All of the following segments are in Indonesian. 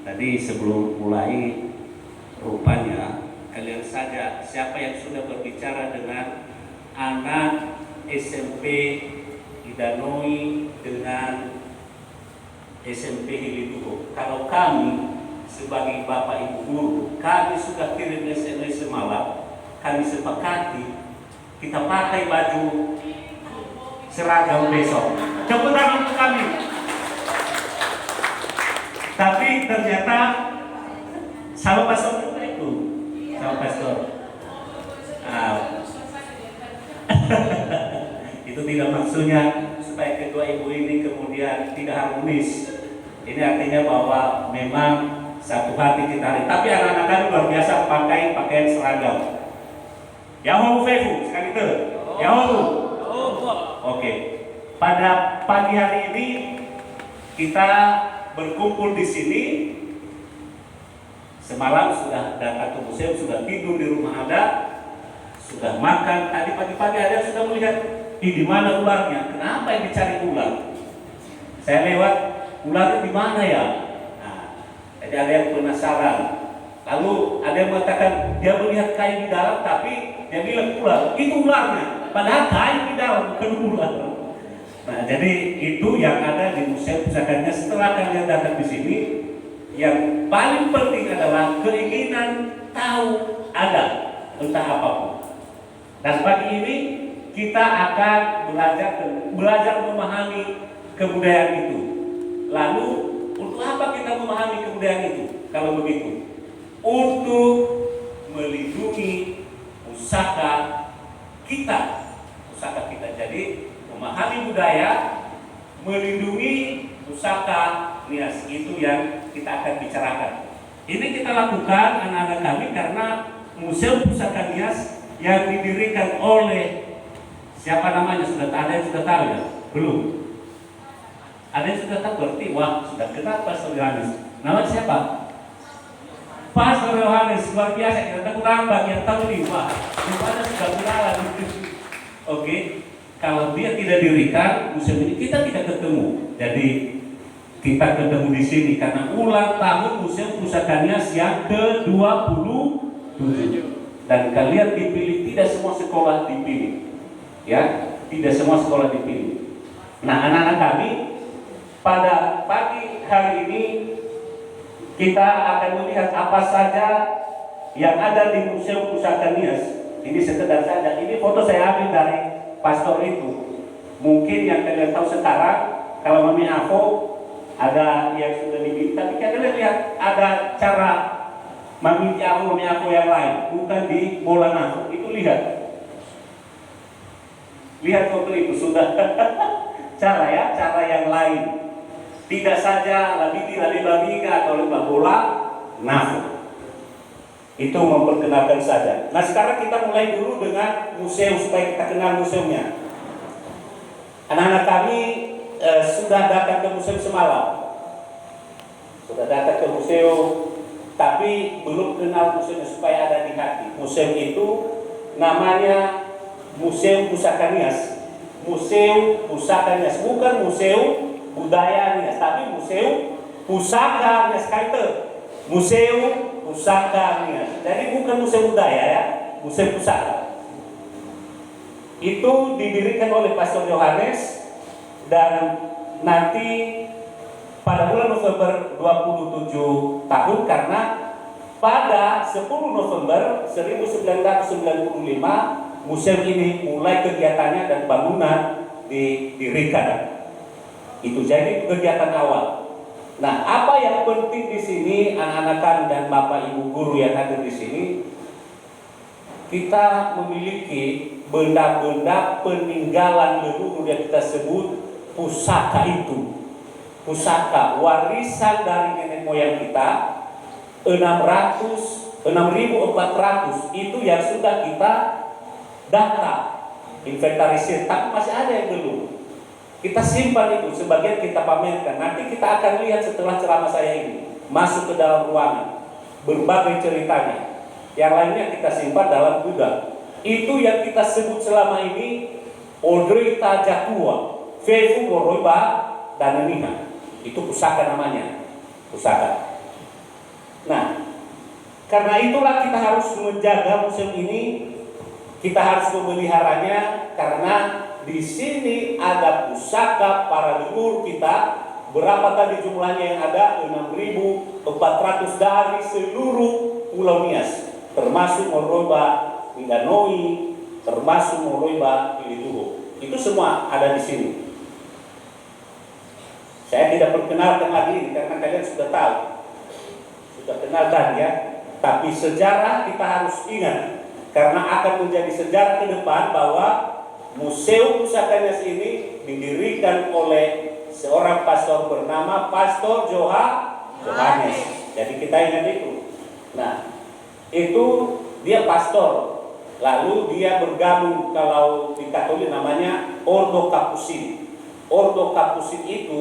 Tadi sebelum mulai, rupanya kalian saja siapa yang sudah berbicara dengan anak SMP Idanoi dengan SMP Hilidugo. Kalau kami sebagai bapak ibu guru, kami sudah kirim SMS semalam, kami sepakati kita pakai baju seragam besok. Tepuk tangan untuk kami. Tapi ternyata sama pastor juga itu, sama pastor. Itu tidak maksudnya supaya kedua ibu ini kemudian tidak harmonis. Ini artinya bahwa memang satu hati kita hari. Tapi anak-anak kami luar biasa pakai pakaian seragam. Yahoo Fefu sekali itu. Yahoo. Oke. Pada pagi hari ini kita berkumpul di sini. Semalam sudah datang ke museum, sudah tidur di rumah ada, sudah makan. Tadi pagi-pagi ada sudah melihat, di mana ularnya? Kenapa yang dicari ular? Saya lewat, ularnya di mana ya? Nah, jadi ada yang penasaran. Lalu ada yang mengatakan dia melihat kain di dalam, tapi dia bilang ular. Itu ularnya. Padahal kain di dalam bukan ular. Nah, jadi itu yang ada di museum pusakanya. Setelah kalian datang di sini, yang paling penting adalah keinginan tahu ada entah apapun. Dan pagi ini kita akan belajar memahami kebudayaan itu. Lalu untuk apa kita memahami kebudayaan itu? Kalau begitu, untuk melindungi pusaka kita. Jadi memahami budaya, melindungi pusaka Nias, itu yang kita akan bicarakan. Ini kita lakukan anak-anak kami karena Museum Pusaka Nias yang didirikan oleh siapa namanya, sudah ada yang sudah tahu ya? Belum? Ada yang sudah tahu, berarti wah sudah kenal Pastor Yohanes. Nama siapa? Pastor Yohanes, luar biasa. Kita tepuk tangan bagi yang tahu ini. Wah, rupanya sudah kenalan. Oke. Kalau dia tidak dirikan museum ini, kita tidak ketemu. Jadi kita ketemu di sini karena ulang tahun Museum Pusaka Nias yang ke-27. Dan kalian dipilih, tidak semua sekolah dipilih. Ya, tidak semua sekolah dipilih. Nah, anak-anak kami pada pagi hari ini kita akan melihat apa saja yang ada di Museum Pusaka Nias. Ini sekedar saja. Ini foto saya ambil dari pastor itu. Mungkin yang kalian tahu sekarang, kalau Mami Afo ada yang sudah dibikin, tapi kalian lihat ada cara Mami Afo yang lain, bukan di bola nafo. Itu lihat foto itu sudah cara yang lain. Tidak saja lagi babiga atau lembah bola nafo. Itu memperkenalkan saja. Nah, sekarang kita mulai dulu dengan museum supaya kita kenal museumnya. Anak-anak kami sudah datang ke museum semalam. Sudah datang ke museum, tapi belum kenal museumnya supaya ada di hati. Museum itu namanya Museum Pusaka Nias. Museum Pusaka Nias, bukan Museum Budaya Nias, tapi Museum Pusaka Nias. Museum Pusaka Nias. Jadi bukan museum budaya ya, museum pusaka. Itu didirikan oleh Pastor Yohanes dan nanti pada bulan November 27 tahun, karena pada 10 November 1995 museum ini mulai kegiatannya dan bangunan didirikan. Itu jadi kegiatan awal. Nah, apa yang penting di sini anak-anak kami dan bapak ibu guru yang hadir di sini, kita memiliki benda-benda peninggalan leluhur yang kita sebut pusaka itu. Pusaka warisan dari nenek moyang kita 6.400 itu yang sudah kita data, inventarisir, tapi masih ada yang belum. Kita simpan itu, sebagian kita pamerkan. Nanti kita akan lihat setelah ceramah saya ini masuk ke dalam ruangan, berbagai ceritanya. Yang lainnya kita simpan dalam gudang. Itu yang kita sebut selama ini Odrita Jakua, Fefu Woroiba dan Neniha. Itu pusaka namanya, pusaka. Nah, karena itulah kita harus menjaga museum ini, kita harus memeliharanya, karena di sini ada pusaka para leluhur kita. Berapa tadi jumlahnya yang ada? 6.400 dari seluruh Pulau Nias, termasuk Moroba, Mindanoi, termasuk Moroba, Pilituhu. Itu semua ada di sini. Saya tidak perkenalkan lagi ini karena kalian sudah tahu, sudah kenal kan ya. Tapi sejarah kita harus ingat, karena akan menjadi sejarah ke depan bahwa Museum Pusaka Nias ini didirikan oleh seorang pastor bernama Pastor Johannes. Jadi kita ingat itu. Nah, itu dia pastor. Lalu dia bergabung, kalau di Katolik namanya Ordo Capucin. Ordo Capucin itu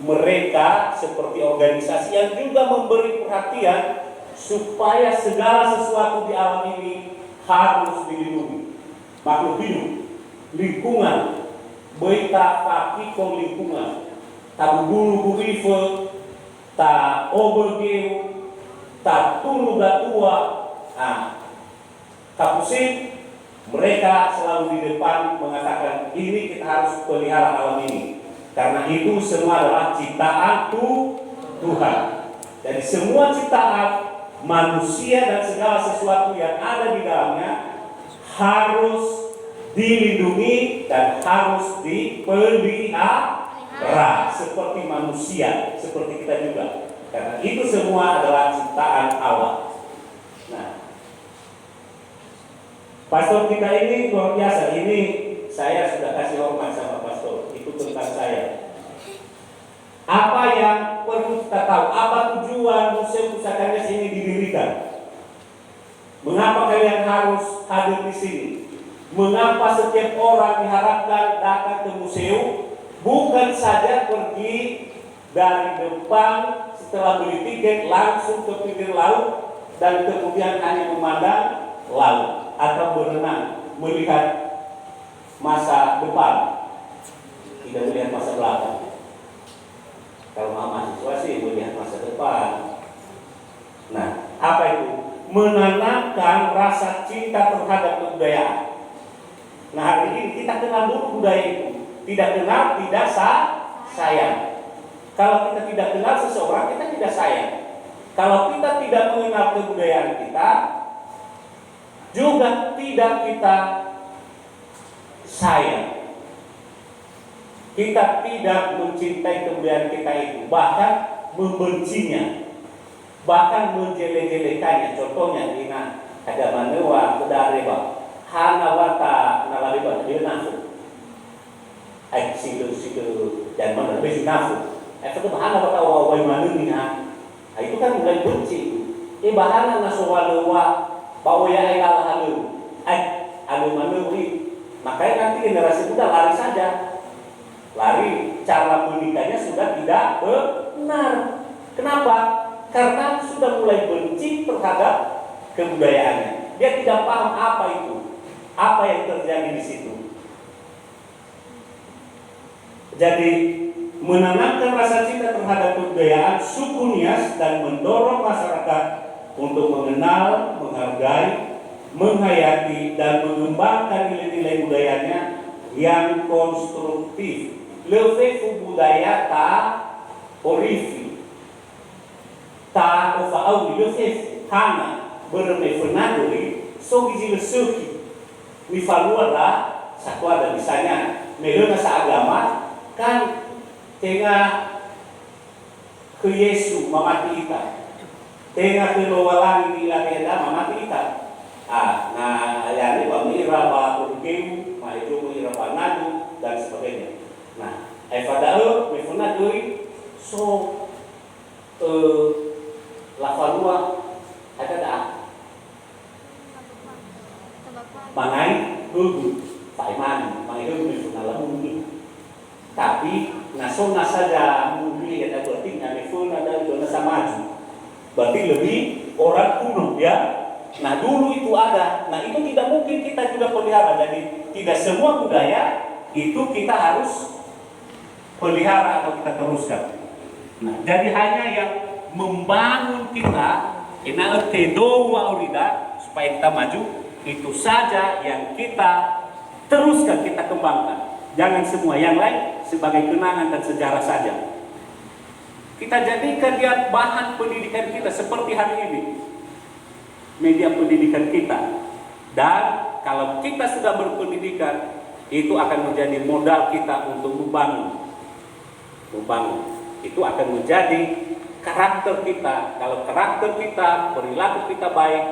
mereka seperti organisasi yang juga memberi perhatian supaya segala sesuatu di alam ini harus dilindungi. Makhluk hidup, lingkungan, beta pakiko lingkungan, tabu bulu burife, ta obergeu, ta tulu gatua. Nah, Capucin mereka selalu di depan mengatakan ini kita harus pelihara alam ini, karena itu semua adalah ciptaan Tuhan. Jadi semua ciptaan manusia dan segala sesuatu yang ada di dalamnya harus dilindungi dan harus dipelihara seperti manusia, seperti kita juga, karena itu semua adalah ciptaan Allah. Nah, pastor kita ini luar biasa. Ini saya sudah kasih hormat sama pastor. Itu tentang saya. Apa yang perlu kita tahu? Apa tujuan Museum Pusaka Nias ini didirikan? Mengapa kalian harus hadir di sini? Mengapa setiap orang diharapkan datang ke museum? Bukan saja pergi dari depan setelah beli tiket langsung ke pinggir laut dan kemudian hanya memandang laut atau berenang melihat masa depan, tidak melihat masa belakang. Kalau mahasiswa sih melihat masa depan. Nah, apa itu? Menanamkan rasa cinta terhadap kebudayaan. Nah, hari ini kita kenal dulu budaya itu. Tidak kenal, tidak sayang. Kalau kita tidak kenal seseorang, kita tidak sayang. Kalau kita tidak mengenal kebudayaan kita, juga tidak kita sayang. Kita tidak mencintai kebudayaan kita itu, bahkan membencinya, bahkan menjelek-jelekannya. Contohnya di agama Newa, Kedareba, Hanawata, Nalaliba, dia nafsu. Situ dan mana lebih nafsu. Itu Hanawata wawai manungnya. Itu kan mulai benci. Bahana nasowalewa. Bahwa ya ayah halu, halu manuri. Makanya nanti generasi muda lari saja, lari. Cara menikahnya sudah tidak benar. Kenapa? Karena sudah mulai benci terhadap kebudayaannya. Dia tidak paham apa itu, apa yang terjadi di situ. Jadi menanamkan rasa cinta terhadap kebudayaan suku Nias dan mendorong masyarakat untuk mengenal, menghargai, menghayati, dan mengembangkan nilai-nilai budayanya yang konstruktif. Levefu budaya ta orifi, ta ofaau lefef hana bermefenadori sogi lesuki. Mifaluala satu ada misalnya melona seagama kan tengah ke Yesus mamati kita. Tengah keluaran di latihan mati kita. Nah, yang ini pemira, pemugim, itu pemira panadu dan sebagainya. Nah, efadao, mefunadui, so, lafalua, ada dah. Mangai, dulu, Paiman, mangai dulu mefunalamu. Tapi, nasona saja mungkin kita berarti mefuna ada dona samaju. Berarti lebih orang kuno ya. Nah dulu itu ada. Nah itu tidak mungkin kita juga pelihara. Jadi tidak semua budaya itu kita harus pelihara atau kita teruskan. Nah jadi hanya yang membangun kita Ina tedo wa urida supaya kita maju, itu saja yang kita teruskan, kita kembangkan. Jangan semua yang lain sebagai kenangan dan sejarah saja. Kita jadikan dia bahan pendidikan kita seperti hari ini, media pendidikan kita. Dan kalau kita sudah berpendidikan, itu akan menjadi modal kita untuk membangun. Itu akan menjadi karakter kita. Kalau karakter kita, perilaku kita baik,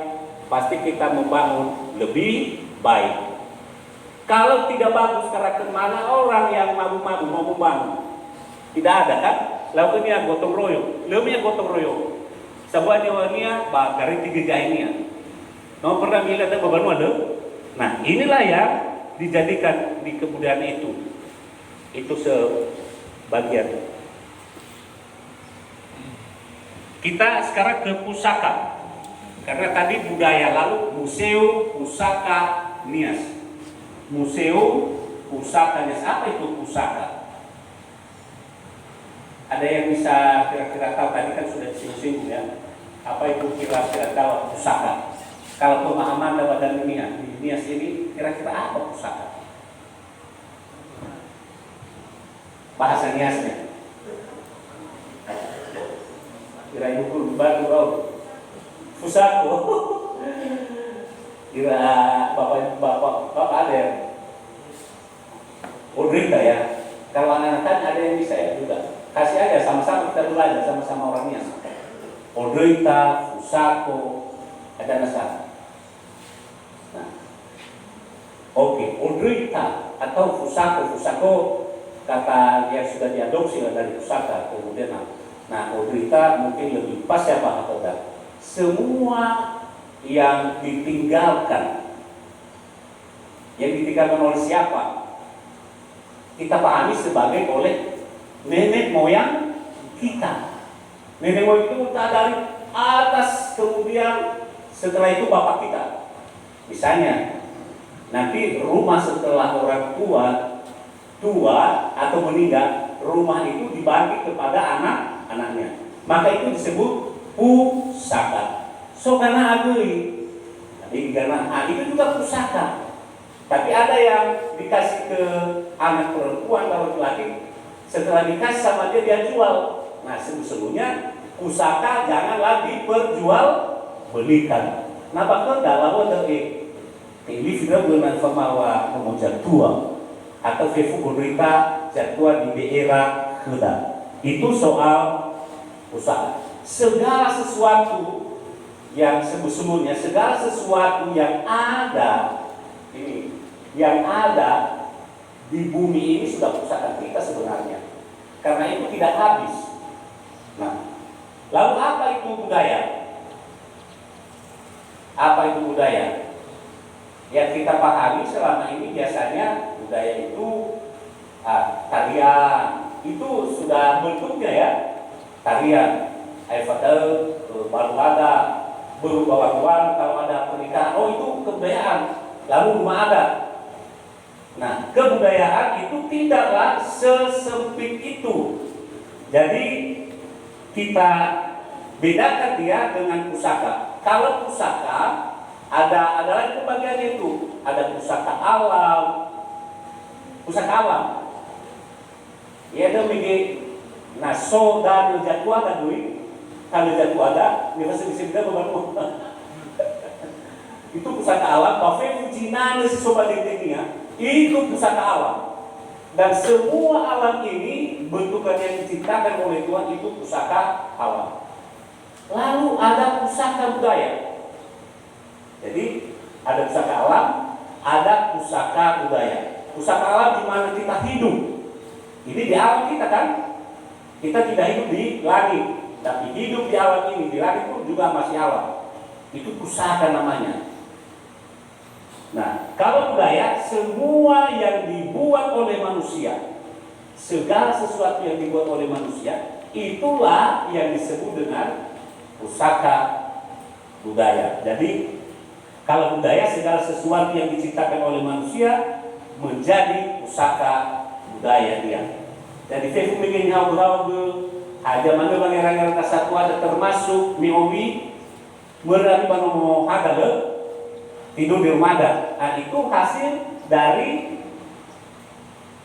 pasti kita membangun lebih baik. Kalau tidak bagus karakter, mana orang yang mabu-mabu mau membangun? Tidak ada kan? Lalu dia gotong royong, lebihnya gotong royong. Sebuah nyawanya bakari tiga ini. Kamu pernah melihat ada beban ada? Nah, inilah yang dijadikan di kebudayaan itu. Itu sebagian. Kita sekarang ke pusaka. Karena tadi budaya, lalu museum, pusaka, nias. Museum, pusaka, nias. Apa itu pusaka? Ada yang bisa kira-kira tahu? Tadi kan sudah disinggung ya. Apa itu kira-kira tahu pusaka? Kalau pemahaman dan nias ini kira-kira apa pusaka? Bahasa niasnya. Kira ibu baru pusako. Kira bapak ada ya? Udrika ya. Kalau anak-anak kan ada yang bisa ya juga. Kasih aja sama-sama kita belajar sama-sama orang nias. Udrika, pusako, ada nasa. Nah, oke, udrika atau pusako kata yang sudah diadopsi dari pusaka kemudian. Nah, udrika mungkin lebih pas ya Pak Kapolda. Semua yang ditinggalkan oleh siapa? Kita pahami sebagai oleh nenek moyang kita. Nenek moyang itu kita dari atas, kemudian setelah itu bapak kita. Misalnya, nanti rumah setelah orang tua atau meninggal, rumah itu dibagi kepada anak-anaknya. Maka itu disebut pusaka. So karena agui, karena itu juga pusaka. Tapi ada yang dikasih ke anak perempuan kalau laki, setelah dikasih sama dia jual. Nah, sesungguhnya pusaka janganlah diperjualbelikan. Nah, bahkan dalam dari ini sudah bermanfaat mau jatuh atau fefu berita jatuh di daerah Kuda. Itu soal pusaka. Segala sesuatu yang sesungguhnya, segala sesuatu yang ada di bumi ini sudah pusaka kita sebenarnya. Karena itu tidak habis. Nah, lalu apa itu budaya? Apa itu budaya? Yang kita pahami selama ini biasanya budaya itu tarian. Itu sudah bentuknya ya. Tarian. Aifadel, baru ada berubah-ubah kalau ada pernikahan. Oh, itu kebudayaan. Lalu rumah adat. Nah, kebudayaan itu tidaklah sesempit itu. Jadi kita bedakan dia dengan pusaka. Kalau pusaka ada lagi pembagian itu. Ada pusaka alam. Pusaka alam. Ya ada bagi naso dan jatuh ada duit. Kalau jatuh ada, ini masih bisa beberapa. Itu pusaka alam. Bapak Fujinane sobat intinya. Itu pusaka alam. Dan semua alam ini bentukan yang diciptakan oleh Tuhan itu pusaka alam. Lalu ada pusaka budaya. Jadi ada pusaka alam, ada pusaka budaya. Pusaka alam di mana kita hidup. Ini di alam kita kan. Kita tidak hidup di langit, tapi hidup di alam ini. Di langit pun juga masih alam. Itu pusaka namanya. Nah, kalau budaya, semua yang dibuat oleh manusia, segala sesuatu yang dibuat oleh manusia, itulah yang disebut dengan pusaka budaya. Jadi, kalau budaya, segala sesuatu yang diciptakan oleh manusia menjadi pusaka budaya dia. Jadi, saya ingin tahu aja mana bagaimana satu ada termasuk miobi Mereka mau ada tidur di rumah ada. Nah, itu hasil dari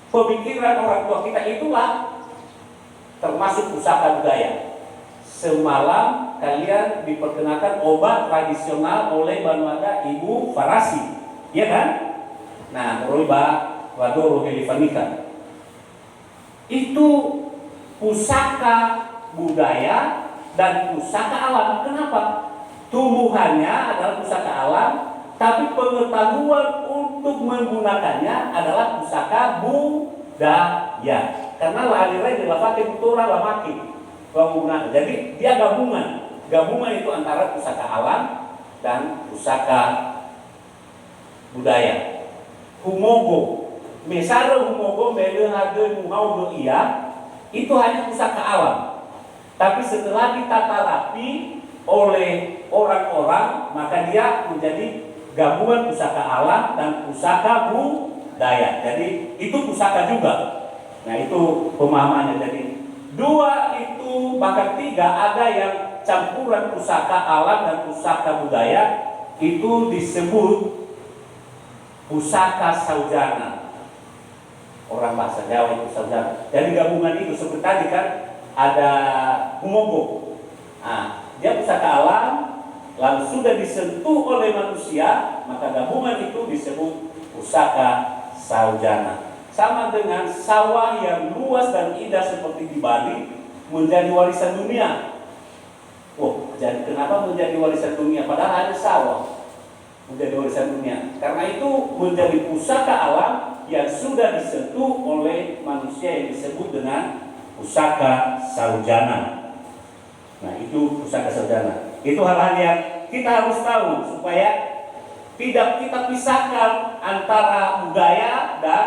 pemikiran orang tua kita, itulah termasuk pusaka budaya. Semalam kalian diperkenalkan obat tradisional oleh Banuada Ibu Farasi, ya kan? Nah, Roiba Wadoro Helifanika. Itu pusaka budaya dan pusaka alam. Kenapa? Tumbuhannya adalah pusaka alam, tapi pengetahuan untuk menggunakannya adalah pusaka budaya. Karena lahirnya adalah pakai kultura lamaki menggunakan. Jadi dia gabungan itu antara pusaka alam dan pusaka budaya. Humogo, misalnya humogo melehade muhau iya, itu hanya pusaka alam. Tapi setelah ditata rapi oleh orang-orang, maka dia menjadi gabungan pusaka alam dan pusaka budaya. Jadi itu pusaka juga. Nah, itu pemahamannya. Jadi dua itu, bahkan tiga, ada yang campuran pusaka alam dan pusaka budaya, itu disebut pusaka saujana. Orang bahasa Jawa itu saujana. Jadi gabungan itu seperti tadi kan ada humogo. Nah, dia pusaka alam, lalu sudah disentuh oleh manusia, maka gabungan itu disebut pusaka saujana. Sama dengan sawah yang luas dan indah seperti di Bali menjadi warisan dunia. Jadi kenapa menjadi warisan dunia? Padahal hanya sawah menjadi warisan dunia. Karena itu menjadi pusaka alam yang sudah disentuh oleh manusia yang disebut dengan pusaka saujana. Nah, itu pusaka saujana. Itu hal-hal yang kita harus tahu supaya tidak kita pisahkan antara budaya dan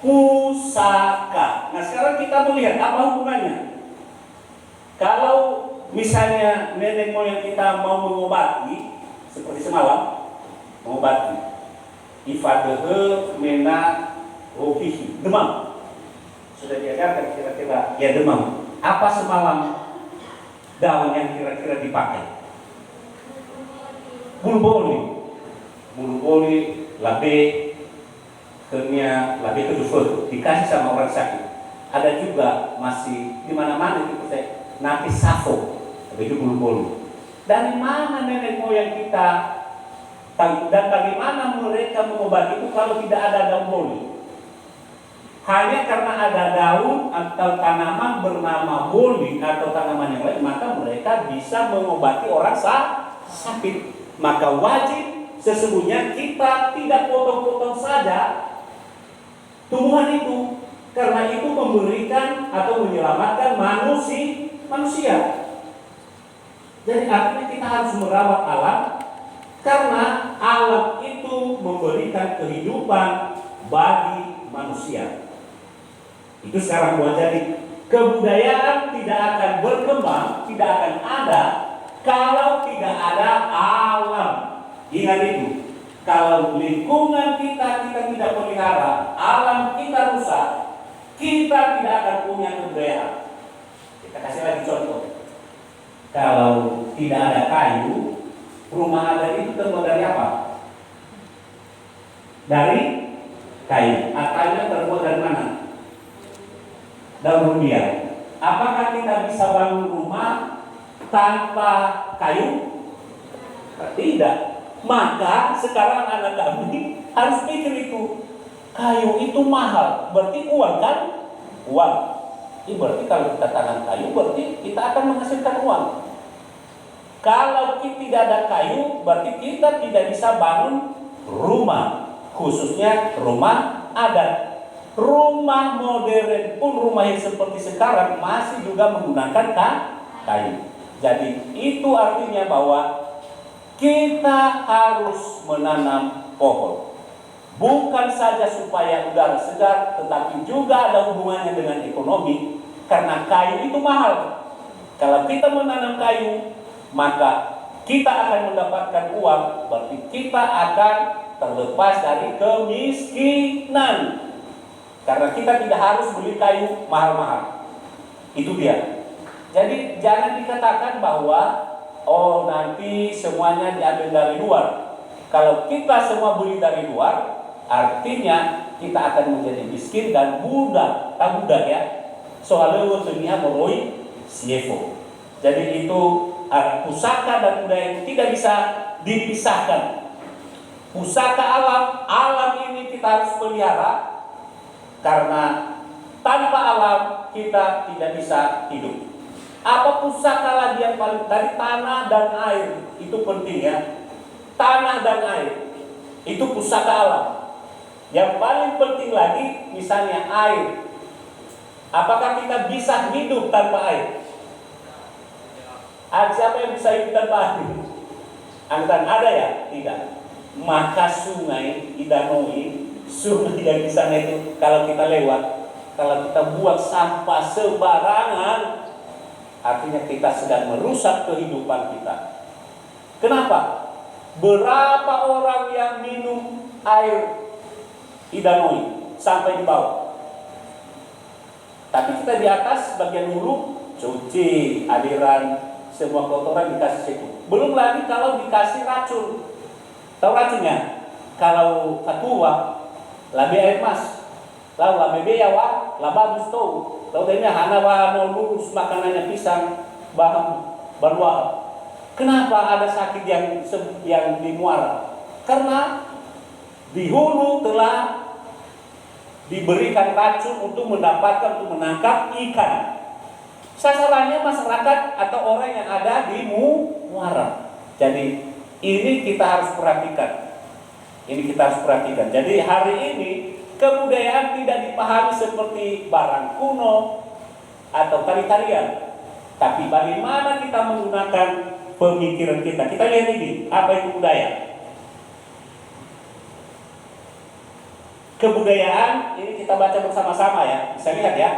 pusaka. Nah, sekarang kita melihat apa hubungannya. Kalau misalnya nenek moyang kita mau mengobati, seperti semalam, mengobati ifadehe mena rohihi, demam. Sudah diajarkan kira-kira ya demam. Apa semalam daun yang kira-kira dipakai? Bulu boli, labe, labe kedufur, dikasih sama orang sakit. Ada juga masih di mana-mana itu saya nanti safo, itu bulu boli. Dari mana nenek moyang kita dan bagaimana mereka mengobati itu kalau tidak ada daun boli? Hanya karena ada daun atau tanaman bernama boli atau tanaman yang lain, maka mereka bisa mengobati orang sakit. Maka wajib sesungguhnya kita tidak potong-potong saja tumbuhan itu, karena itu memberikan atau menyelamatkan manusia. Jadi artinya kita harus merawat alam, karena alam itu memberikan kehidupan bagi manusia. Itu sekarang buat. Jadi kebudayaan tidak akan berkembang, tidak akan ada kalau tidak ada alam. Ingat itu. Kalau lingkungan kita tidak pelihara, alam kita rusak, kita tidak akan punya kebudayaan. Kita kasih lagi contoh. Kalau tidak ada kayu, rumah adat itu terbuat dari apa? Dari kayu. Kayunya terbuat dari mana? Daun rubiah. Apakah kita bisa bangun rumah tanpa kayu? Tidak. Maka sekarang anak kami harus pikir itu. Kayu itu mahal, berarti uang kan? Uang. Ini berarti kalau kita tanam kayu, berarti kita akan menghasilkan uang. Kalau kita tidak ada kayu, berarti kita tidak bisa bangun rumah, khususnya rumah adat. Rumah modern pun, rumah yang seperti sekarang masih juga menggunakan kayu. Jadi itu artinya bahwa kita harus menanam pohon. Bukan saja supaya udara segar, tetapi juga ada hubungannya dengan ekonomi. Karena kayu itu mahal. Kalau kita menanam kayu, maka kita akan mendapatkan uang. Berarti kita akan terlepas dari kemiskinan. Karena kita tidak harus beli kayu mahal-mahal. Itu dia. Jadi jangan dikatakan bahwa oh nanti semuanya diambil dari luar. Kalau kita semua beli dari luar, artinya kita akan menjadi miskin dan budak, ya. Soalnya waktunya meroi CFO. Jadi itu pusaka dan budaya itu tidak bisa dipisahkan. Pusaka alam ini kita harus pelihara, karena tanpa alam kita tidak bisa hidup. Apa pusaka lagi yang paling tadi? Tanah dan air, itu penting ya. Tanah dan air itu pusaka alam. Yang paling penting lagi misalnya air. Apakah kita bisa hidup tanpa air? Siapa yang bisa hidup tanpa air? Angkatan ada ya? Tidak. Maka sungai Idanoi, sungai yang di sana itu kalau kita lewat, kalau kita buang sampah sembarangan, artinya kita sedang merusak kehidupan kita. Kenapa? Berapa orang yang minum air Idanoi sampai di bawah? Tapi kita di atas bagian hulu cuci, aliran semua kotoran dikasih situ. Belum lagi kalau dikasih racun. Tahu racunnya? Kalau ketua, labe air mas, lalu labe beyawa, lababus tahu. Tahu ini hana mau lurus makanannya pisang, bahan berbuah. Kenapa ada sakit yang di muara? Karena di hulu telah diberikan racun untuk menangkap ikan. Sasarannya masyarakat atau orang yang ada di muara. Jadi ini kita harus perhatikan. Jadi hari ini kebudayaan tidak dipahami seperti barang kuno atau tari-tarian, tapi bagaimana kita menggunakan pemikiran kita. Kita lihat ini, apa itu budaya? Kebudayaan ini kita baca bersama-sama ya. Bisa lihat ya.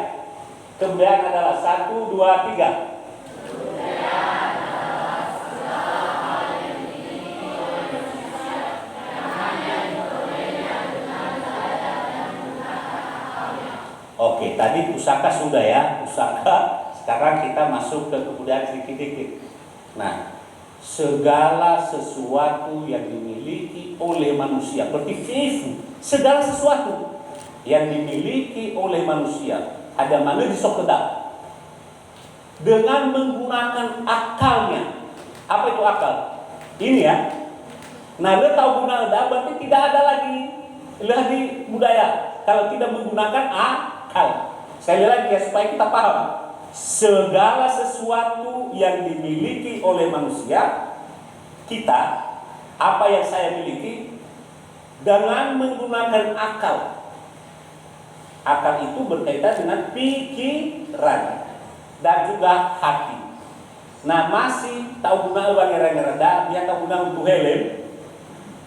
Kebudayaan adalah 1, 2, 3. Oke, tadi pusaka sudah ya, pusaka. Sekarang kita masuk ke kebudayaan sedikit-sedikit. Nah, segala sesuatu yang dimiliki oleh manusia, berarti segala sesuatu yang dimiliki oleh manusia, ada mana di sokedak dengan menggunakan akalnya. Apa itu akal? Ini ya. Nah, lo tahu guna berarti tidak ada lagi budaya kalau tidak menggunakan akal. Sekali lagi ya supaya kita paham. Segala sesuatu yang dimiliki oleh manusia, kita, apa yang saya miliki, dengan menggunakan akal. Akal itu berkaitan dengan pikiran dan juga hati. Nah, masih tahu guna uang yang rendah, dia tahu guna untuk helm.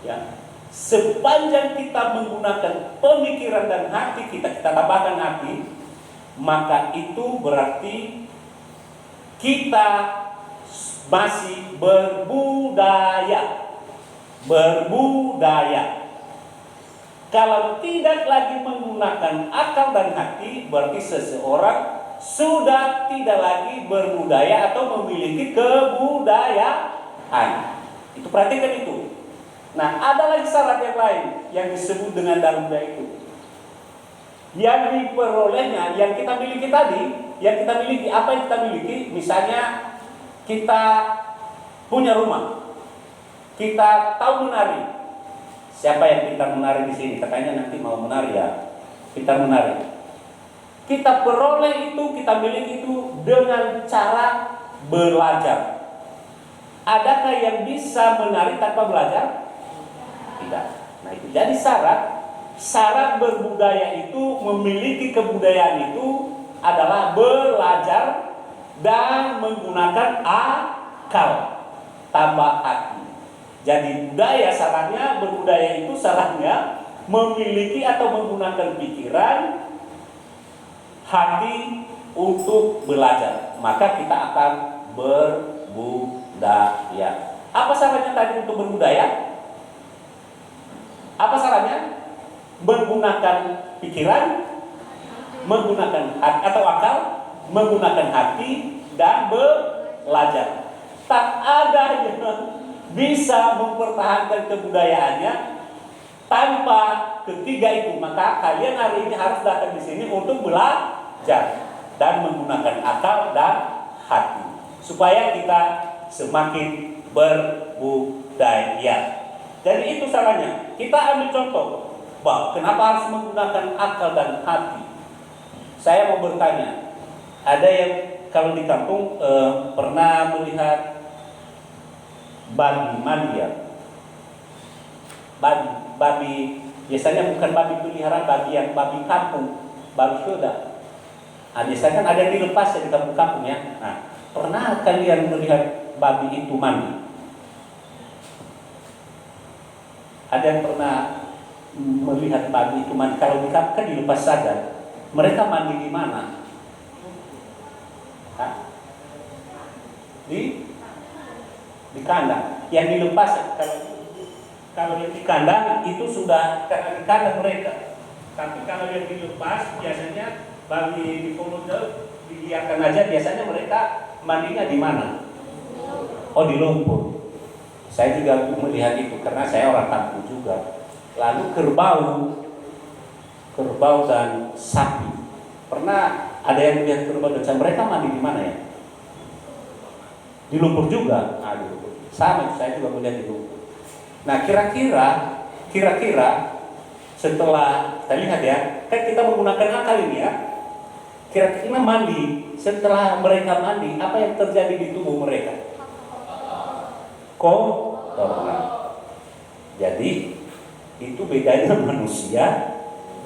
Ya. Sepanjang kita menggunakan pemikiran dan hati kita tambahkan hati, maka itu berarti kita masih berbudaya. Kalau tidak lagi menggunakan akal dan hati, berarti seseorang sudah tidak lagi berbudaya atau memiliki kebudayaan. Itu perhatikan itu. Nah, ada lagi syarat yang lain yang disebut dengan dalam budaya itu. Yang diperolehnya, yang kita miliki tadi, apa yang kita miliki? Misalnya kita punya rumah, kita tahu menari. Siapa yang pintar menari di sini? Katanya nanti mau menari ya, pintar menari. Kita peroleh itu, kita miliki itu dengan cara belajar. Adakah yang bisa menari tanpa belajar? Tidak. Nah, itu jadi syarat berbudaya itu, memiliki kebudayaan itu adalah belajar dan menggunakan akal tambah hati. Jadi budaya syaratnya, berbudaya itu syaratnya memiliki atau menggunakan pikiran, hati untuk belajar. Maka kita akan berbudaya. Apa syaratnya tadi untuk berbudaya? Apa syaratnya? Menggunakan pikiran, menggunakan akal, menggunakan hati, dan belajar. Tak ada bisa mempertahankan kebudayaannya tanpa ketiga itu, maka kalian hari ini harus datang di sini untuk belajar dan menggunakan akal dan hati supaya kita semakin berbudaya. Jadi itu salahnya. Kita ambil contoh, bahwa kenapa harus menggunakan akal dan hati? Saya mau bertanya, ada yang kalau di kampung pernah melihat babi mandi ya? Babi biasanya bukan babi peliharaan, babi kampung, babi kuda. Nah, biasanya kan ada yang dilepas ya di kampung-kampung ya. Nah, pernah kalian melihat babi itu mandi? Ada yang pernah melihat babi itu mandi? Kalau di kampung kan dilepas saja. Mereka mandi di mana? Hah? Di kandang. Yang dilepas kalau yang di kandang itu sudah karena di kandang mereka. Tapi kalau yang dilepas biasanya babi di Komodo dibiarkan aja, biasanya mereka mandinya di mana? Oh, di lumpur. Saya juga melihat itu karena saya orang kampung juga. Lalu kerbau dan sapi. Pernah ada yang melihat kerbau dan sapi, mereka mandi di mana ya? Di lumpur juga. Nah, di lumpur. Sama, saya juga melihat di lumpur. Nah, kira-kira setelah kita lihat ya, kan kita menggunakan akal ini ya. Kira-kira mandi, setelah mereka mandi, apa yang terjadi di tubuh mereka? Kotoran. Jadi itu bedanya manusia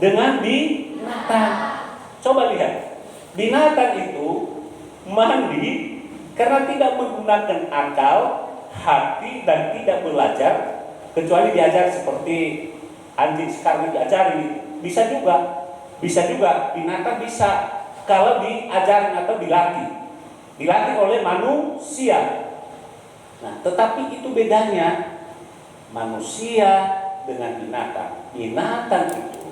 dengan binatang. Coba lihat, binatang itu mandi karena tidak menggunakan akal, hati, dan tidak belajar, kecuali diajar seperti anjing sekarang diajari. Bisa juga binatang bisa kalau diajarin atau dilatih oleh manusia. Nah, tetapi itu bedanya manusia dengan binatang. Binatang itu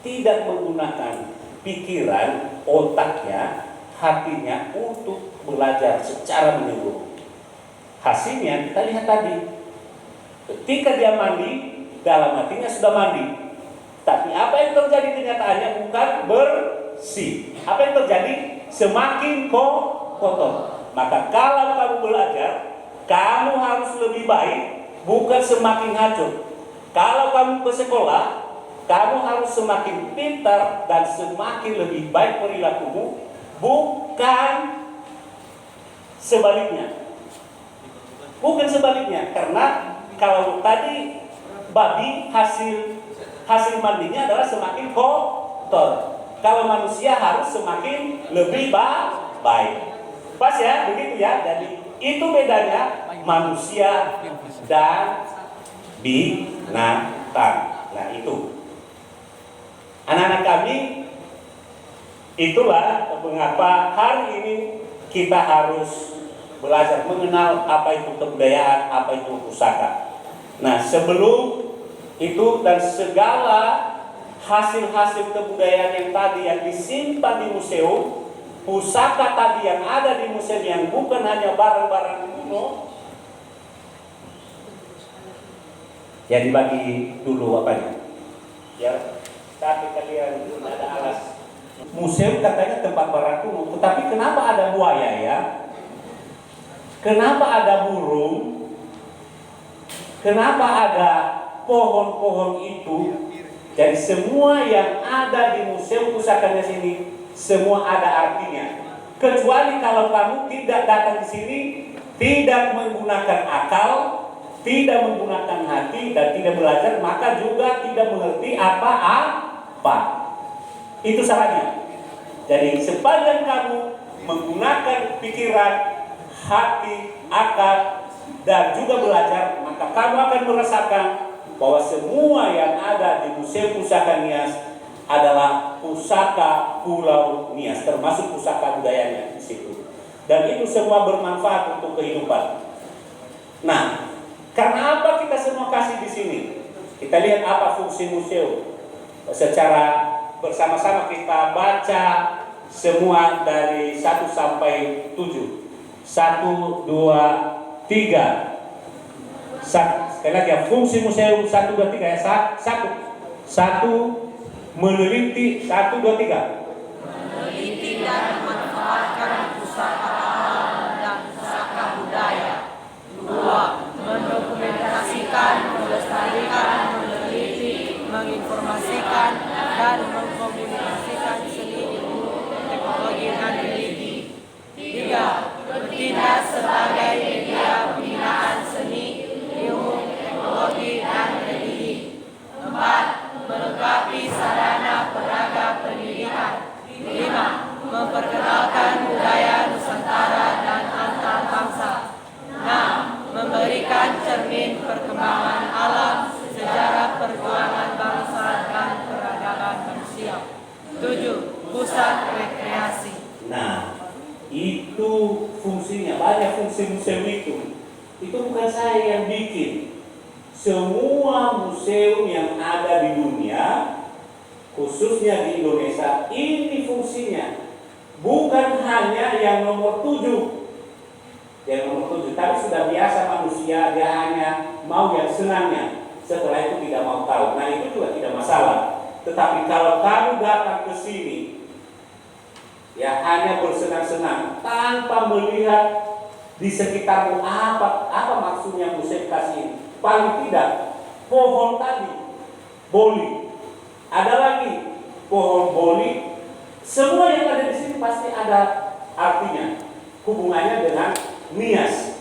tidak menggunakan pikiran, otaknya, hatinya untuk belajar secara menyeluruh. Hasilnya kita lihat tadi, ketika dia mandi, dalam hatinya sudah mandi. Tapi apa yang terjadi kenyataannya bukan bersih. Apa yang terjadi? Semakin kotor. Maka kalau kamu belajar, kamu harus lebih baik, bukan semakin hancur. Kalau kamu ke sekolah, kamu harus semakin pintar dan semakin lebih baik perilakumu, bukan sebaliknya. Bukan sebaliknya, karena kalau tadi babi hasil mandinya adalah semakin kotor. Kalau manusia harus semakin lebih baik. Pas ya, begitu ya. Jadi itu bedanya manusia dan binatang. Nah itu. Anak-anak kami, itulah mengapa hari ini kita harus belajar mengenal apa itu kebudayaan, apa itu pusaka. Nah, sebelum itu dan segala hasil-hasil kebudayaan yang tadi yang disimpan di museum, pusaka tadi yang ada di museum yang bukan hanya barang-barang kuno, ya dibagi dulu apanya. Ya, tapi kalian ada alas. Museum katanya tempat barang kuno, tetapi kenapa ada buaya ya? Kenapa ada burung? Kenapa ada pohon-pohon itu? Jadi semua yang ada di museum pusakanya sini semua ada artinya. Kecuali kalau kamu tidak datang di sini, tidak menggunakan akal, tidak menggunakan hati dan tidak belajar, maka juga tidak mengerti apa-apa. Itu salahnya. Jadi sepanjang kamu menggunakan pikiran, hati, akal, dan juga belajar, maka kamu akan merasakan bahwa semua yang ada di Museum Pusaka Nias adalah pusaka Pulau Nias, termasuk pusaka budayanya di situ. Dan itu semua bermanfaat untuk kehidupan. Nah, karena apa kita semua kasih di sini? Kita lihat apa fungsi museum. Secara bersama-sama kita baca semua dari 1 sampai 7. 1, 2, 3. Sekali lagi ya, fungsi museum 1, 2, 3 ya. Satu, meneliti. 1, 2, 3. Meneliti dan memanfaatkan pusaka alam dan pusaka budaya. 2. Mendokumentasikan, melestarikan, meneliti, menginformasikan, dan mengkomunikasikan seni, ilmu, teknologi, dan religi. 3. Bertindak sebagai media pembinaan seni, ilmu, teknologi, dan religi. 4. Melengkapi sarana peraga pendidikan. 5. Memperkenalkan budaya Nusantara dan antar bangsa. 6. Memberikan cermin perkembangan alam, sejarah perjuangan bangsa dan peradaban manusia. 7. Pusat rekreasi. Nah, itu fungsinya. Banyak fungsi museum itu. Itu bukan saya yang bikin. Semua museum yang ada di dunia, khususnya di Indonesia, ini fungsinya. Bukan hanya yang nomor 7. Yang nomor 7, tapi sudah biasa manusia, dia hanya mau yang senangnya. Setelah itu tidak mau tahu. Nah, itu juga tidak masalah. Tetapi kalau kamu datang ke sini, ya hanya bersenang-senang tanpa melihat di sekitarmu apa maksudnya museum kasih ini. Paling tidak pohon tadi boli, ada lagi pohon boli, semua yang ada di sini pasti ada artinya, hubungannya dengan nias.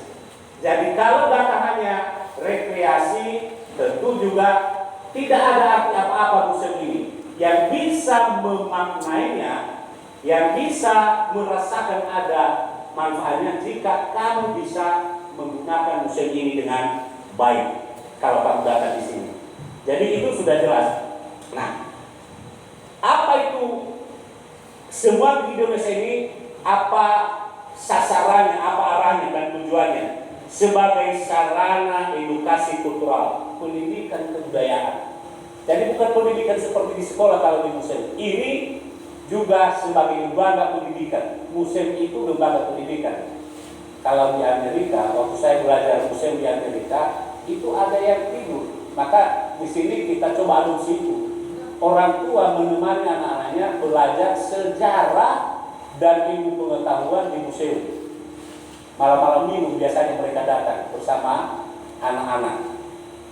Jadi kalau datang hanya rekreasi, tentu juga tidak ada arti apa-apa museum ini. Yang bisa memaknainya, yang bisa merasakan ada manfaatnya jika kamu bisa menggunakan museum ini dengan baik. Kalau kamu datang di sini, jadi itu sudah jelas. Nah, apa itu semua di Indonesia ini? Apa sasarannya, apa arahnya dan tujuannya? Sebagai sarana edukasi kultural, pendidikan kebudayaan. Jadi bukan pendidikan seperti di sekolah kalau di museum. Ini juga sebagai lembaga pendidikan. Museum itu lembaga pendidikan. Kalau di Amerika, waktu saya belajar museum di Amerika, itu ada yang tidur. Maka di sini kita coba adopsi itu. Orang tua menemani anak-anaknya belajar sejarah dan ilmu pengetahuan di museum. Malam-malam minggu biasanya mereka datang bersama anak-anak.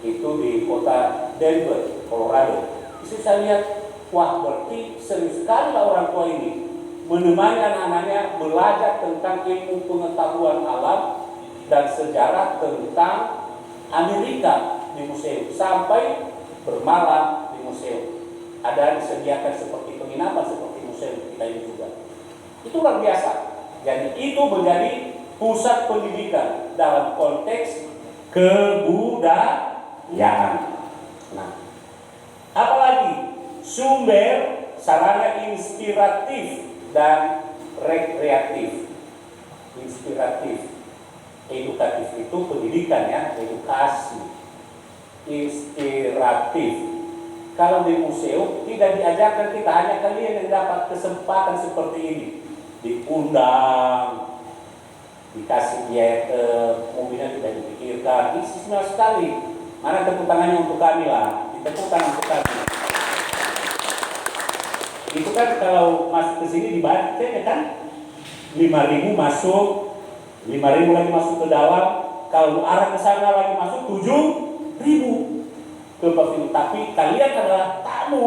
Itu di kota Denver, Colorado. Itu saya lihat, wah berarti serius sekali lah orang tua ini menemani anak-anaknya belajar tentang ilmu pengetahuan alam dan sejarah tentang Amerika di museum, sampai bermalam di museum. Ada disediakan seperti penginapan seperti museum kita ini juga. Itu luar biasa. Jadi itu menjadi pusat pendidikan dalam konteks kebudayaan. Nah, apalagi sumber sarana inspiratif dan rekreatif. Inspiratif, edukatif itu pendidikan ya, edukasi. Inspiratif, kalau di museum tidak diajarkan kita, hanya kalian yang dapat kesempatan seperti ini, diundang, dikasih biaya, mobilnya tidak dipikirkan. Istimewa sekali. Mana tepuk tangannya untuk kami lah, ditepuk tangan untuk kami. Itu kan kalau masuk ke sini dibayar kan 5.000 masuk, 5.000 lagi masuk ke dalam. Kalau arah ke sana lagi masuk 7.000 ke pavilion. Tapi kalian adalah tamu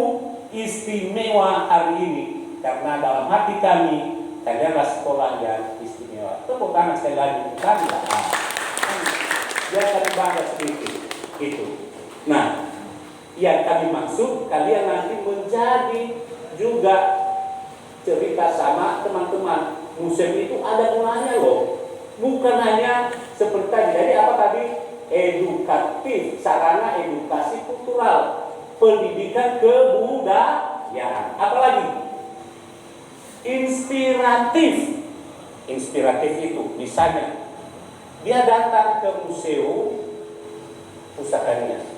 istimewa hari ini, karena dalam hati kami kalianlah sekolah yang istimewa. Tepuk tangan sekali lagi untuk kami lah. Biar kami bangga sedikit itu. Nah, yang kami maksud kalian nanti menjadi juga cerita sama teman-teman. Museum itu ada gunanya loh. Bukan hanya seperti tadi. Jadi apa tadi? Edukatif, sarana edukasi kultural, pendidikan kebudayaan. Apalagi? Inspiratif. Inspiratif itu misalnya dia datang ke museum pusakanya.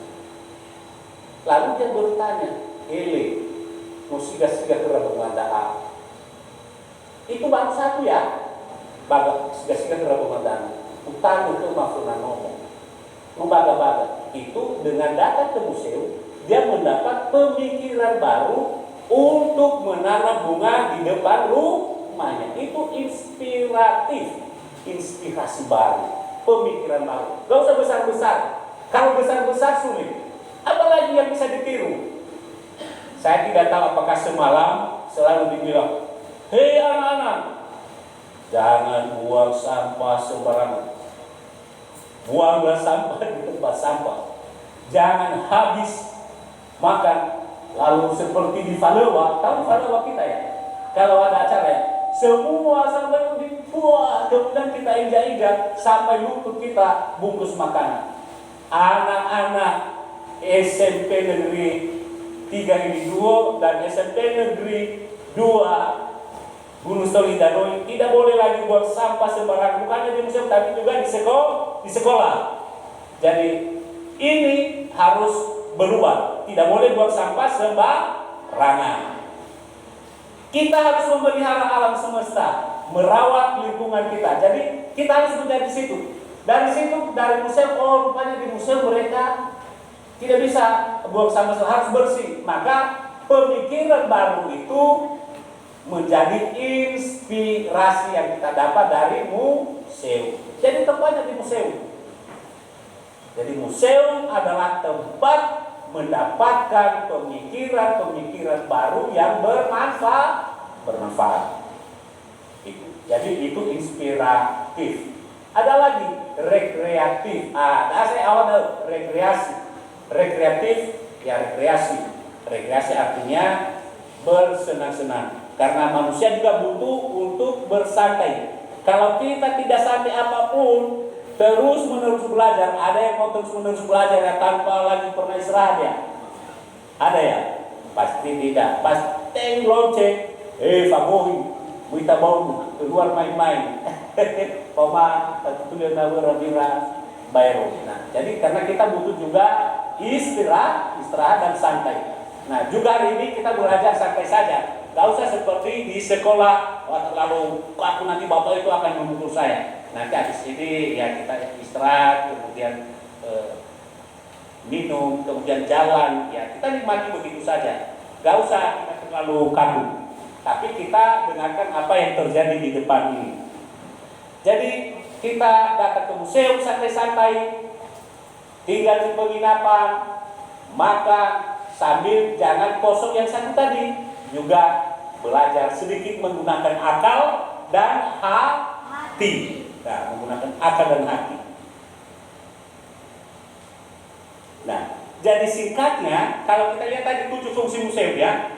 Lalu dia bertanya, "Ele, musiga-siga kera pemandaan." Itu baru satu ya. Baga siga-siga kera pemandaan. Utang itu mafuna ngomong. membaga-baga. Itu dengan datang ke museum, dia mendapat pemikiran baru untuk menanam bunga di depan rumahnya. Itu inspiratif, inspirasi baru, pemikiran baru. Gak usah besar-besar. Kalau besar-besar sulit. Apalagi yang bisa ditiru. Saya tidak tahu apakah semalam selalu dibilang, hei anak-anak, jangan buang sampah sembarangan. Buanglah sampah di tempat sampah. Jangan habis makan. Lalu seperti di Falewa, tahu Falewa kita ya? Kalau ada acara ya, semua sampah itu dibuang, kemudian kita injak-injak sampai lutut kita bungkus makanan. Anak-anak SMP Negeri 3 ini 2 dan SMP Negeri 2 Gunung Stolidano tidak boleh lagi buang sampah sembarangan, bukannya di museum tapi juga di sekolah. Jadi ini harus berubah, tidak boleh buang sampah sembarangan. Kita harus memelihara alam semesta, merawat lingkungan kita. Jadi kita harus menjadi situ. Dari situ, dari museum, oh rupanya di museum mereka tidak bisa buang sampah, harus bersih. Maka pemikiran baru itu menjadi inspirasi yang kita dapat dari museum. Jadi tempatnya di museum. Jadi museum adalah tempat mendapatkan pemikiran-pemikiran baru yang bermanfaat. Jadi itu inspiratif. Ada lagi rekreatif. Saya awal rekreasi. Rekreatif ya rekreasi. Rekreasi artinya bersenang-senang. Karena manusia juga butuh untuk bersantai. Kalau kita tidak santai apapun, terus menerus belajar, ada yang mau terus menerus belajar ya tanpa lagi pernah istirahat ya? Ada ya? Pasti tidak. Pasti lonceng. Fabohi, kita mau keluar main-main. Poma, tulisan Rabira, Bayro. Nah, jadi karena kita butuh juga istirahat dan santai. Nah, juga hari ini kita belajar santai saja. Gak usah seperti di sekolah, lalu aku nanti bapak itu akan memukul saya. Nanti habis ini ya kita istirahat, kemudian minum, kemudian jalan. Ya kita nikmati begitu saja. Gak usah kita terlalu kaku. Tapi kita dengarkan apa yang terjadi di depan ini. Jadi kita datang ke museum santai-santai, tinggal di penginapan, makan sambil jangan kosong yang satu tadi. Juga belajar sedikit menggunakan akal dan hati. Nah, menggunakan akal dan hati. Nah, jadi singkatnya, kalau kita lihat tadi 7 fungsi museum ya,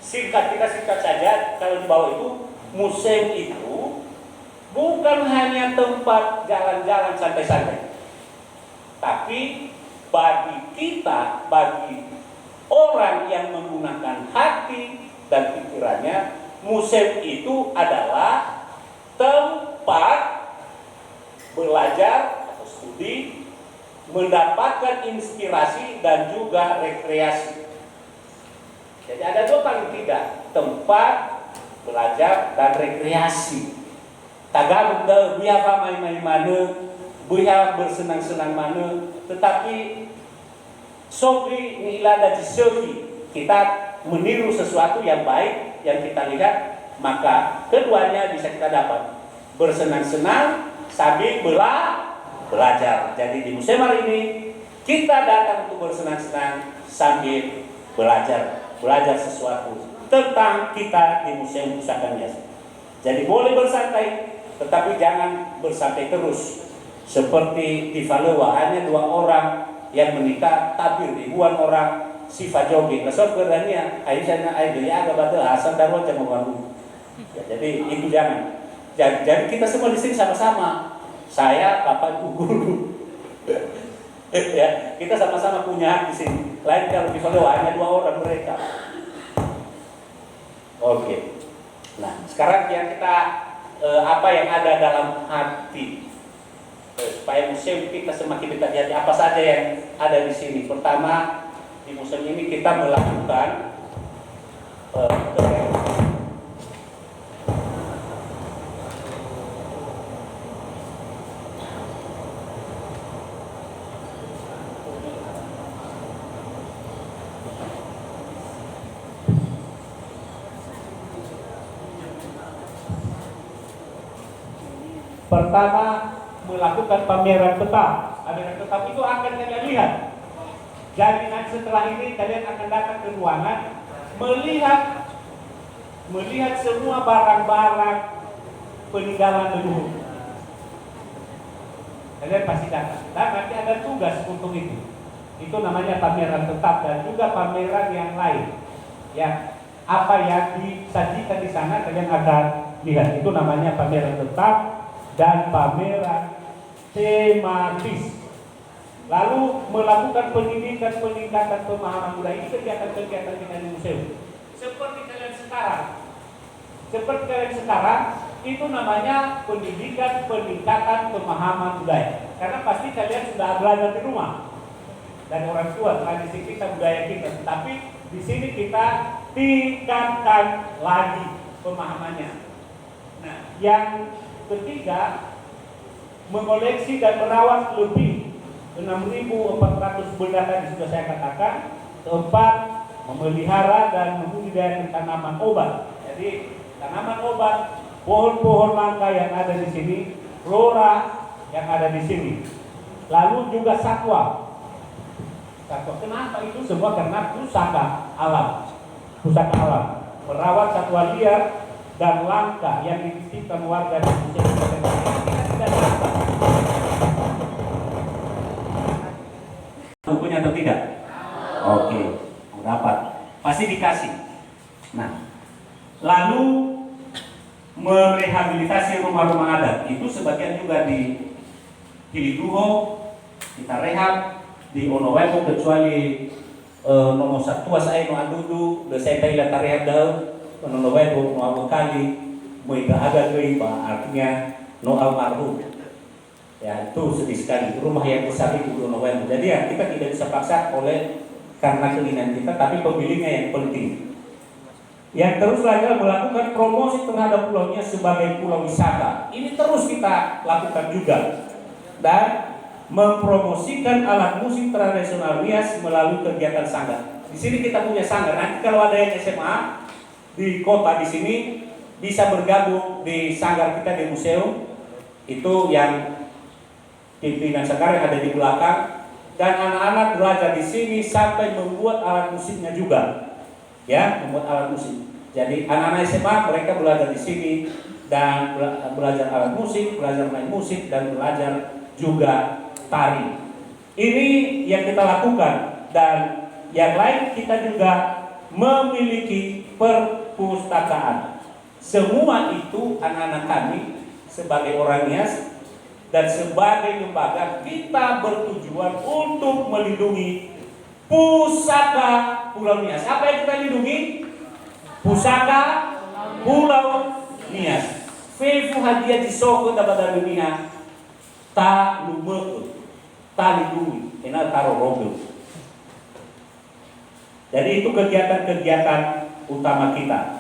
singkat saja. Kalau di bawah itu, museum itu bukan hanya tempat jalan-jalan santai-santai, tapi bagi kita, bagi orang yang menggunakan hati dan pikirannya, museum itu adalah tempat belajar atau studi, mendapatkan inspirasi dan juga rekreasi. Jadi ada dua paling tidak, tempat belajar dan rekreasi. Tagalog dah biar main-main mana, biar bersenang-senang mana, tetapi sobri nila dan jisoki, kita meniru sesuatu yang baik yang kita lihat, maka keduanya bisa kita dapat, bersenang-senang sambil belajar. Jadi di museum hari ini kita datang untuk bersenang-senang sambil belajar sesuatu tentang kita di Museum Pusaka Nias. Jadi boleh bersantai, tetapi jangan bersantai terus. Seperti di Falewa hanya 2 orang yang menikah, tapi ribuan orang sifat jogging. Resort berani Aisyahnya Aisyah agak batu asal darwa jangan bangun. Ya, jadi itu jangan. Jadi kita semua di sini sama-sama. Saya, bapak, ibu guru. Ya, kita sama-sama punya hak di sini. Lain kalau di Falewa hanya 2 orang mereka. Oke. Nah, sekarang yang kita apa yang ada dalam hati supaya museum kita semakin dekat di hati. Apa saja yang ada di sini? Pertama, di museum ini kita melakukan Pertama, melakukan pameran peta. Pameran peta itu akan kalian lihat. Jadi nanti setelah ini kalian akan datang ke ruangan melihat semua barang-barang peninggalan leluhur. Kalian pasti datang. Dan nanti ada tugas untuk itu. Itu namanya pameran tetap dan juga pameran yang lain. Ya, apa yang disajikan di sana kalian akan lihat. Itu namanya pameran tetap dan pameran tematis. Lalu melakukan pendidikan peningkatan pemahaman budaya. Ini kegiatan-kegiatan kita di museum. Seperti kalian sekarang, itu namanya pendidikan peningkatan pemahaman budaya. Karena pasti kalian sudah belajar di rumah dari orang tua tradisi kita, budaya kita. Tapi di sini kita tingkatkan lagi pemahamannya. Nah, yang ketiga, mengoleksi dan merawat lebih 6.400 benda tadi sudah saya katakan. Keempat, memelihara dan membudidayakan tanaman obat. Jadi tanaman obat, pohon-pohon langka yang ada di sini, flora yang ada di sini. Lalu juga satwa. Kenapa itu semua? Karena pusaka alam. Merawat satwa liar dan langka yang dititipkan warga di museum. Kita tidak dapat. Bukunya atau tidak? Oke, dapat. Pasti dikasih. Nah, lalu merehabilitasi rumah-rumah adat itu sebagian juga di Hiliduho kita rehab, di Onowepo kecuali nomor satu saya no andudu saya tahu la rehab daun Onowepo no kali mereka agak artinya no almarhum. Ya, itu sedih sekali. Rumah yang besar itu Onowepo. Jadi ya kita tidak bisa paksa karena keinginan kita, tapi pemiliknya yang penting. Yang terus lagi melakukan promosi terhadap pulaunya sebagai pulau wisata. Ini terus kita lakukan juga. Dan mempromosikan alat musik tradisional Nias melalui kegiatan sanggar. Di sini kita punya sanggar. Nanti kalau ada yang SMA di kota di sini bisa bergabung di sanggar kita di museum. Itu yang pimpinan sanggar yang ada di belakang, dan anak-anak belajar di sini sampai membuat alat musiknya juga. Ya, membuat alat musik. Jadi anak-anak SMA mereka belajar di sini dan belajar alat musik, belajar main musik dan belajar juga tari. Ini yang kita lakukan, dan yang lain kita juga memiliki perpustakaan. Semua itu anak-anak kami sebagai orang Nias dan sebagai lembaga kita bertujuan untuk melindungi pusaka Pulau Nias. Apa yang kita lindungi? Pusaka Pulau Nias. Fefu hadiah di soko dapat dunia tak lumekut, tak lindungi, enak taruh rombel. Jadi itu kegiatan-kegiatan utama kita.